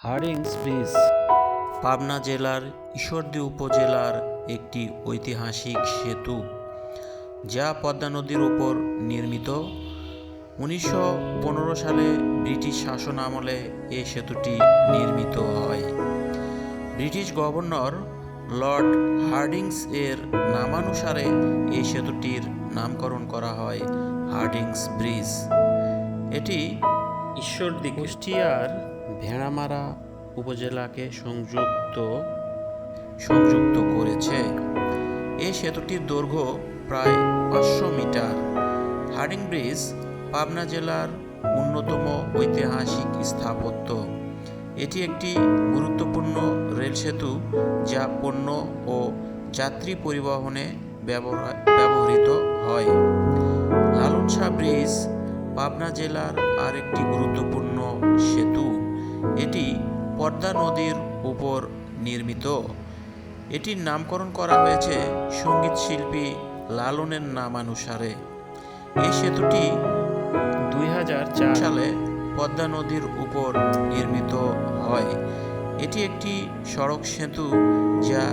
Hardinge bridge Pabna জেলার ঈশ্বরদী উপজেলার একটি ঐতিহাসিক সেতু, যা পদ্মা নদীর উপর নির্মিত। 1915 সালে ব্রিটিশ শাসন আমলে এই সেতুটি নির্মিত হয়। ব্রিটিশ গভর্নর লর্ড হার্ডিঞ্জ এর নামানুসারে এই সেতুটির নামকরণ করা হয় হার্ডিঞ্জ ব্রিজ। এটি ঈশ্বরদী কুষ্টিয়ার ভেড়ামারা উপজেলাকে সংযুক্ত করেছে। এই সেতুটির দৈর্ঘ্য প্রায় 500 মিটার। হার্ডিঞ্জ ব্রিজ পাবনা জেলার অন্যতম ঐতিহাসিক স্থাপত্য। এটি একটি গুরুত্বপূর্ণ রেল সেতু, যা পণ্য ও যাত্রী পরিবহনে ব্যবহৃত হয়। লালন ব্রিজ পাবনা জেলার আরেকটি গুরুত্বপূর্ণ সেতু। এটি পদ্মা নদীর উপর নির্মিত। এটির নামকরণ করা হয়েছে সঙ্গীত শিল্পী লালনের নামানুসারে। এই সেতুটি 2004 সালে পদ্মা নদীর উপর নির্মিত হয়। এটি একটি সড়ক সেতু, যা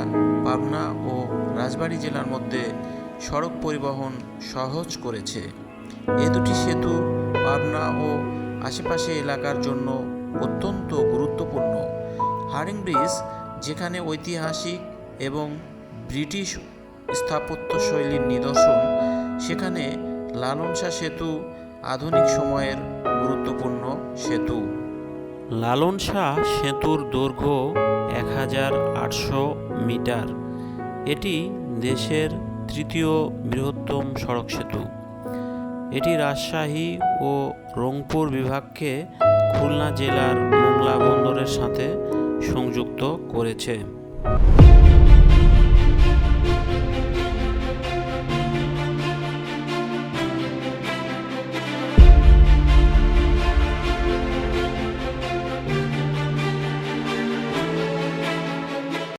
পাবনা ও রাজবাড়ী জেলার মধ্যে সড়ক পরিবহন সহজ করেছে। এই দুটি সেতু পাবনা ও আশেপাশে এলাকার জন্য অত্যন্ত গুরুত্বপূর্ণ। হার্ডিঞ্জ ব্রিজ যেখানে ঐতিহাসিক এবং ব্রিটিশ স্থাপত্যশৈলীর নিদর্শন, সেখানে লালন সেতু আধুনিক সময়ের গুরুত্বপূর্ণ সেতু। লালন সেতুর দৈর্ঘ্য 1800 মিটার। এটি দেশের তৃতীয় বৃহত্তম সড়ক সেতু। এটি রাজশাহী ও রংপুর বিভাগকে খুলনা জেলার মোংলা বন্দরের সাথে সংযুক্ত করেছে।